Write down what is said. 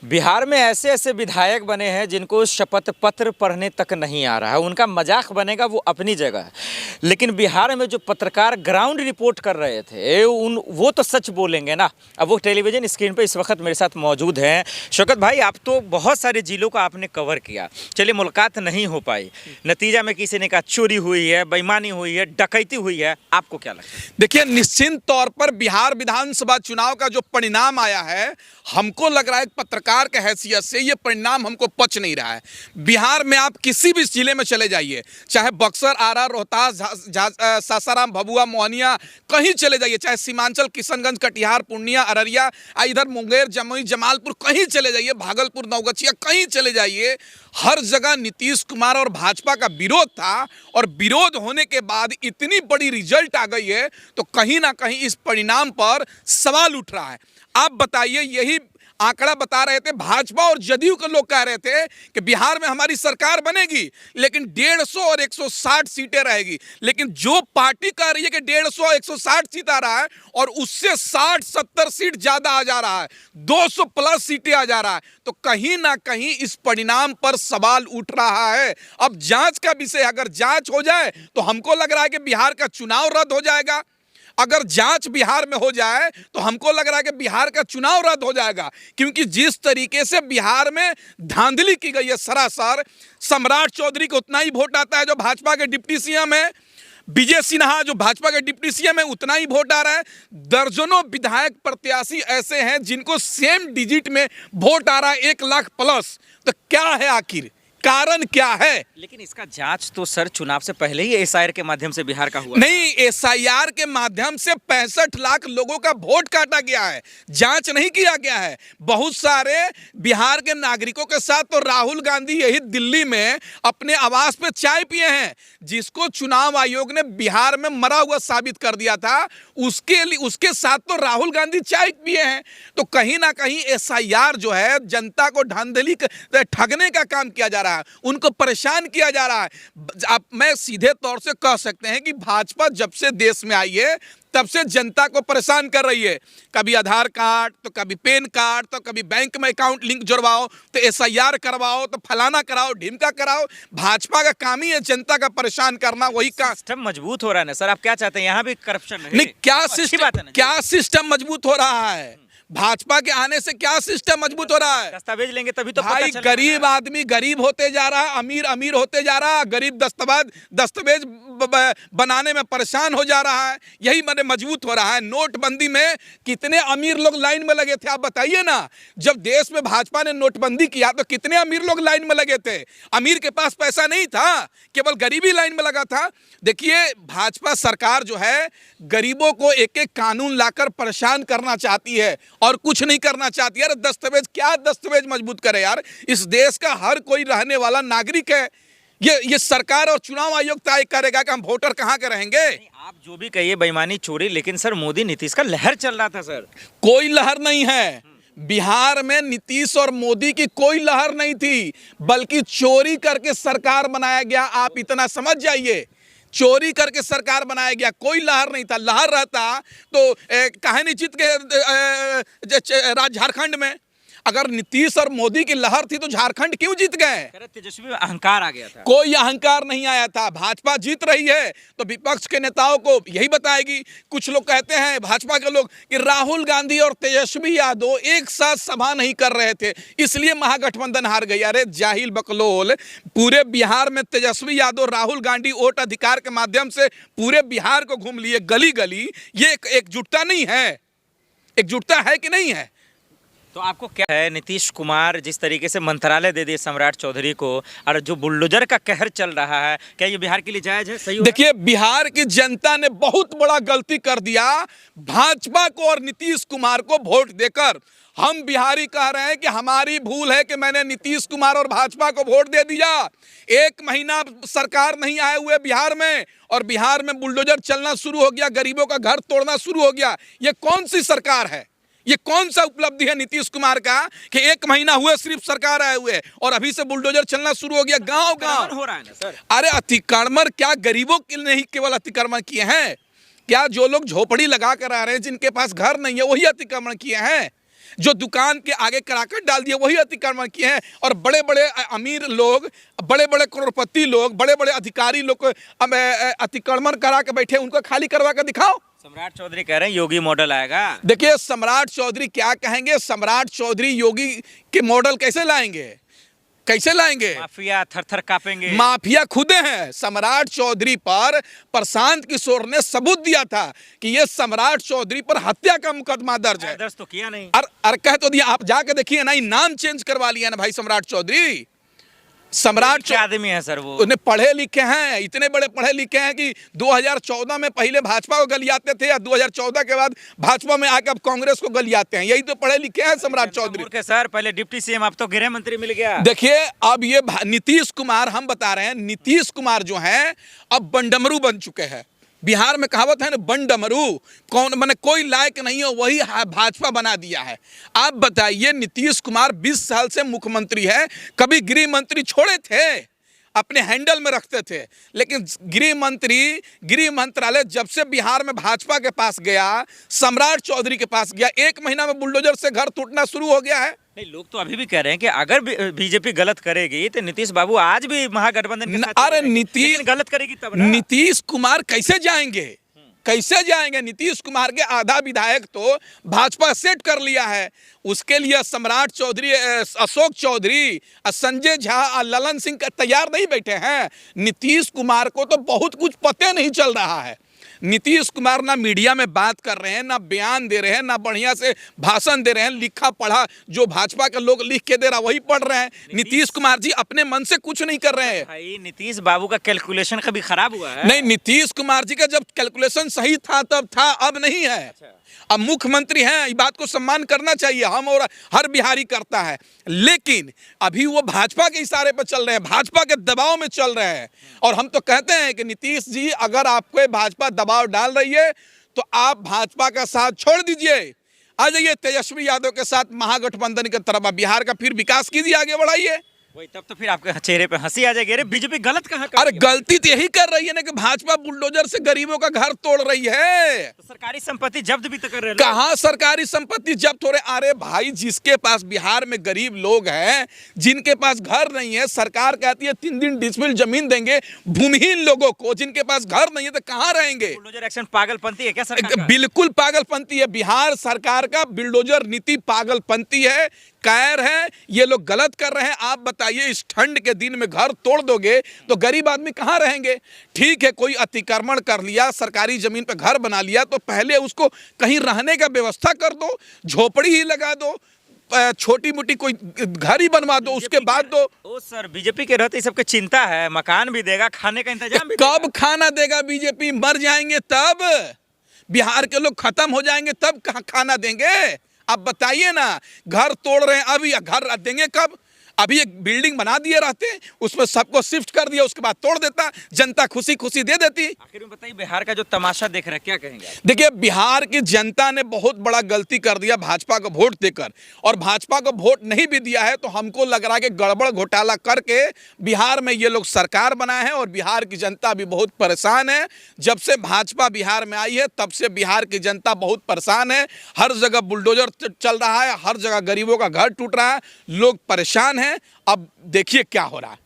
बिहार में ऐसे ऐसे विधायक बने हैं जिनको शपथ पत्र पढ़ने तक नहीं आ रहा है। उनका मजाक बनेगा वो अपनी जगह है, लेकिन बिहार में जो पत्रकार ग्राउंड रिपोर्ट कर रहे थे वो तो सच बोलेंगे ना। अब वो टेलीविज़न स्क्रीन पर इस वक्त मेरे साथ मौजूद हैं। शौकत भाई, आप तो बहुत सारे जिलों का आपने कवर किया, चलिए मुलाकात नहीं हो पाई, नतीजा में किसी ने कहा चोरी हुई है, बेईमानी हुई है, डकैती हुई है, आपको क्या लगता है? देखिए, निश्चित तौर पर बिहार विधानसभा चुनाव का जो परिणाम आया है, हमको लग रहा है पत्रकार के हैसियत से ये परिणाम हमको पच नहीं रहा है। बिहार में आप किसी भी जिले में चले जाइए, चाहे बक्सर, आरा, रोहतास, सासाराम, भभुआ, मोहनिया, कहीं चले जाइए, चाहे सीमांचल, किशनगंज, कटिहार, पूर्णिया, अररिया, इधर मुंगेर, जमुई, जमालपुर, कहीं चले जाइए, भागलपुर, नवगछिया, कहीं चले जाइए, हर जगह नीतीश कुमार और भाजपा का विरोध था। और विरोध होने के बाद इतनी बड़ी रिजल्ट आ गई है, तो कहीं ना कहीं इस परिणाम पर सवाल उठ रहा है। आप बताइए, यही आंकड़ा बता रहे थे, भाजपा और जदयू के लोग कह रहे थे कि बिहार में हमारी सरकार बनेगी लेकिन 150 और 160 सीटें रहेगी। लेकिन जो पार्टी कह रही है कि 150 और 160 सीट आ रहा है और उससे 60-70 सीट ज्यादा आ जा रहा है, 200 प्लस सीटें आ जा रहा है, तो कहीं ना कहीं इस परिणाम पर सवाल उठ रहा है। अब जांच का विषय, अगर जांच हो जाए तो हमको लग रहा है कि बिहार का चुनाव रद्द हो जाएगा। अगर जांच बिहार में हो जाए तो हमको लग रहा है कि बिहार का चुनाव रद्द हो जाएगा, क्योंकि जिस तरीके से बिहार में धांधली की गई है सरासर, सम्राट चौधरी को उतना ही वोट आता है जो भाजपा के डिप्टी सीएम है, विजय सिन्हा जो भाजपा के डिप्टी सीएम है उतना ही वोट आ रहा है, दर्जनों विधायक प्रत्याशी ऐसे हैं जिनको सेम डिजिट में वोट आ रहा है, 1 लाख प्लस। तो क्या है आखिर कारण क्या है? लेकिन इसका जांच तो सर चुनाव से पहले ही एसआईआर के माध्यम से बिहार का हुआ। नहीं, एसआईआर के माध्यम से 65 लाख लोगों का वोट काटा गया है, जांच नहीं किया गया है। बहुत सारे बिहार के नागरिकों के साथ तो राहुल गांधी यही दिल्ली में अपने आवास पे चाय पिए हैं, जिसको चुनाव आयोग ने बिहार में मरा हुआ साबित कर दिया था, उसके साथ तो राहुल गांधी चाय पिए हैं। तो कहीं ना कहीं एसआईआर जो है जनता को धांधली ठगने का काम किया जा रहा है, उनको परेशान किया जा रहा है। आप मैं सीधे तौर से कह सकते हैं कि भाजपा जब से देश में आई है तब से जनता को परेशान कर रही है। कभी आधार कार्ड, तो कभी पैन कार्ड, तो कभी बैंक में अकाउंट लिंक जुड़वाओ, तो एसआईआर करवाओ, तो फलाना कराओ, ढिमका कराओ। भाजपा का काम ही है जनता का परेशान करना। वही का सिस्टम मजबूत हो रहा है ना सर, आप क्या चाहते हैं? यहाँ भी करप्शन नहीं, क्या सिस्टम मजबूत हो रहा है? भाजपा के आने से क्या सिस्टम मजबूत हो रहा है? दस्तावेज लेंगे तभी तो भाई, गरीब आदमी गरीब होते जा रहा है, अमीर अमीर होते जा रहा है, गरीब दस्तावेज बनाने में परेशान हो जा रहा है। यही मैंने मजबूत हो रहा है। नोटबंदी में कितने अमीर लोग लाइन में लगे थे, आप बताइए ना। जब देश में भाजपा ने नोटबंदी किया तो कितने अमीर लोग लाइन में लगे थे? अमीर के पास पैसा नहीं था, केवल गरीबी लाइन में लगा था। देखिए, भाजपा सरकार जो है गरीबों को एक एक कानून लाकर परेशान करना चाहती है और कुछ नहीं करना चाहती। यार, दस्तावेज क्या दस्तावेज मजबूत करे यार? इस देश का हर कोई रहने वाला नागरिक है। ये सरकार और चुनाव आयोग तय करेगा कि हम वोटर कहाँ के रहेंगे। आप जो भी कहिए, बेईमानी, चोरी, लेकिन सर मोदी नीतीश का लहर चल रहा था सर। कोई लहर नहीं है बिहार में, नीतीश और मोदी की कोई लहर नहीं थी, बल्कि चोरी करके सरकार बनाया गया। आप इतना समझ जाइए, चोरी करके सरकार बनाया गया, कोई लहर नहीं था। लहर रहता तो काहे नहीं जीत के झारखंड में? अगर नीतीश और मोदी की लहर थी तो झारखंड क्यों जीत गए? तेजस्वी में अहंकार आ गया था। कोई अहंकार नहीं आया था। भाजपा जीत रही है तो विपक्ष के नेताओं को यही बताएगी। कुछ लोग कहते हैं, भाजपा के लोग, कि राहुल गांधी और तेजस्वी यादव एक साथ सभा नहीं कर रहे थे, इसलिए महागठबंधन हार गई। अरे जाहिल बकलोल, पूरे बिहार में तेजस्वी यादव, राहुल गांधी वोट अधिकार के माध्यम से पूरे बिहार को घूम लिए, गली गली। ये एकजुटता नहीं है? एकजुटता है कि नहीं है? तो आपको क्या है, नीतीश कुमार जिस तरीके से मंत्रालय दे दिए सम्राट चौधरी को, और जो बुलडोजर का कहर चल रहा है, क्या ये बिहार के लिए जायज है? सही? देखिए, बिहार की जनता ने बहुत बड़ा गलती कर दिया भाजपा को और नीतीश कुमार को वोट देकर। हम बिहारी कह रहे हैं कि हमारी भूल है कि मैंने नीतीश कुमार और भाजपा को वोट दे दिया। 1 महीना सरकार नहीं आए हुए बिहार में और बिहार में बुलडोजर चलना शुरू हो गया, गरीबों का घर तोड़ना शुरू हो गया। ये कौन सी सरकार है? ये कौन सा उपलब्धि है नीतीश कुमार का कि 1 महीना हुए सिर्फ सरकार आए हुए और अभी से बुलडोजर चलना शुरू हो गया गांव गांव? हो रहा है ना सर। अरे, अतिक्रमण क्या गरीबों के लिए नहीं केवल अतिक्रमण किए हैं? क्या जो लोग झोपड़ी लगा कर आ रहे हैं, जिनके पास घर नहीं है, वही अतिक्रमण किए हैं? जो दुकान के आगे कराकट डाल दिए वही अतिक्रमण किए हैं। और बड़े बड़े अमीर लोग, बड़े बड़े करोड़पति लोग, बड़े बड़े अधिकारी लोग को अतिक्रमण करा के बैठे, उनको खाली करवा कर दिखाओ। सम्राट चौधरी कह रहे हैं योगी मॉडल आएगा। देखिए सम्राट चौधरी क्या कहेंगे, सम्राट चौधरी योगी के मॉडल कैसे लाएंगे, कैसे लाएंगे? माफिया थर-थर कांपेंगे। माफिया खुदे हैं। सम्राट चौधरी पर प्रशांत किशोर ने सबूत दिया था कि ये सम्राट चौधरी पर हत्या का मुकदमा दर्ज है। दर्ज तो किया नहीं। अरे कह तो दिया, आप जाके देखिए ना, नाम चेंज करवा लिया ना भाई सम्राट चौधरी। सम्राट क्या आदमी है सर वो? उन्हें पढ़े लिखे हैं, इतने बड़े पढ़े लिखे हैं कि 2014 में पहले भाजपा को गलियाते थे, या 2014 के बाद भाजपा में आकर अब कांग्रेस को गलियाते हैं। यही तो पढ़े लिखे हैं सम्राट चौधरी के सर। पहले डिप्टी सीएम, अब तो गृह मंत्री मिल गया। देखिए अब ये नीतीश कुमार, हम बता रहे हैं नीतीश कुमार जो हैं अब बंडमरू बन चुके हैं। बिहार में कहावत है ना, बंडमरू, कौन माने कोई लायक नहीं हो वही भाजपा बना दिया है। आप बताइए, नीतीश कुमार 20 साल से मुख्यमंत्री है, कभी गृह मंत्री छोड़े थे? अपने हैंडल में रखते थे, लेकिन गृह मंत्रालय जब से बिहार में भाजपा के पास गया, सम्राट चौधरी के पास गया, 1 महीना में बुलडोजर से घर टूटना शुरू हो गया है। नहीं, लोग तो अभी भी कह रहे हैं कि अगर बीजेपी गलत करेगी तो नीतीश बाबू आज भी महागठबंधन के साथ अरे नीतीश गलत करेगी तब ना। नीतीश कुमार कैसे जाएंगे, कैसे जाएंगे? नीतीश कुमार के आधा विधायक तो भाजपा सेट कर लिया है। उसके लिए सम्राट चौधरी, अशोक चौधरी, संजय झा, ललन सिंह का तैयार नहीं बैठे हैं। नीतीश कुमार को तो बहुत कुछ पता नहीं चल रहा है। नीतीश कुमार ना मीडिया में बात कर रहे हैं, ना बयान दे रहे हैं, ना बढ़िया से भाषण दे रहे हैं। लिखा पढ़ा जो भाजपा के लोग लिख के दे रहा वही पढ़ रहे हैं। नीतीश कुमार जी अपने मन से कुछ नहीं कर रहे हैं। भाई नीतीश बाबू का कैलकुलेशन कभी खराब हुआ है? नहीं, नीतीश कुमार जी का जब कैलकुलेशन सही था तब था, अब नहीं है। अब मुख्यमंत्री हैं, इस बात को सम्मान करना चाहिए, हम और हर बिहारी करता है। लेकिन अभी वो भाजपा के इशारे पर चल रहे हैं, भाजपा के दबाव में चल रहे हैं। और हम तो कहते हैं कि नीतीश जी, अगर आपको भाजपा दबाव डाल रही है तो आप भाजपा का साथ छोड़ दीजिए, आ जाइए तेजस्वी यादव के साथ महागठबंधन की तरफ, बिहार का फिर विकास कीजिए, आगे बढ़ाइए। वही तब तो फिर आपके चेहरे पे हंसी आ जाएगी। अरे बीजेपी गलत कहाँ कर अरे रही है? गलती तो यही कर रही है ना कि भाजपा बुलडोजर से गरीबों का घर तोड़ रही है। तो सरकारी संपत्ति जब्त भी तो कर रहे हैं। कहाँ सरकारी संपत्ति जब्त हो रहे? अरे भाई, जिसके पास बिहार में गरीब लोग हैं, जिनके पास घर नहीं है, सरकार कहती है 3 डिसमिल जमीन देंगे भूमिहीन लोगों को। जिनके पास घर नहीं है तो कहाँ रहेंगे? बुलडोजर एक्शन पागलपंती है क्या सरकार का? बिल्कुल पागलपंती है। बिहार सरकार का बिल्डोजर नीति पागलपंती है, कायर है। ये लोग गलत कर रहे हैं। आप बताइए, इस ठंड के दिन में घर तोड़ दोगे तो गरीब आदमी कहाँ रहेंगे? ठीक है, कोई अतिक्रमण कर लिया, सरकारी जमीन पे घर बना लिया, तो पहले उसको कहीं रहने का व्यवस्था कर दो, झोपड़ी ही लगा दो, छोटी मोटी कोई घर ही बनवा दो, उसके बाद दो। ओ सर, बीजेपी के रहते सबके चिंता है, मकान भी देगा, खाने का इंतजाम भी कब खाना देगा बीजेपी? मर जाएंगे तब, बिहार के लोग खत्म हो जाएंगे तब खाना देंगे? आप बताइए ना, घर तोड़ रहे हैं, अभी घर देंगे कब? अभी एक बिल्डिंग बना दिए रहते, उसमें सबको शिफ्ट कर दिया, उसके बाद तोड़ देता, जनता खुशी खुशी दे देती। आखिर में बताइए, बिहार का जो तमाशा देख रहा है, क्या कहेंगे? देखिए, बिहार की जनता ने बहुत बड़ा गलती कर दिया भाजपा को वोट देकर। और भाजपा को वोट नहीं भी दिया है तो हमको लग रहा है कि गड़बड़ घोटाला करके बिहार में ये लोग सरकार बनाए हैं। और बिहार की जनता भी बहुत परेशान है। जब से भाजपा बिहार में आई है तब से बिहार की जनता बहुत परेशान है। हर जगह बुलडोजर चल रहा है, हर जगह गरीबों का घर टूट रहा है, लोग परेशान हैं। अब देखिए क्या हो रहा है।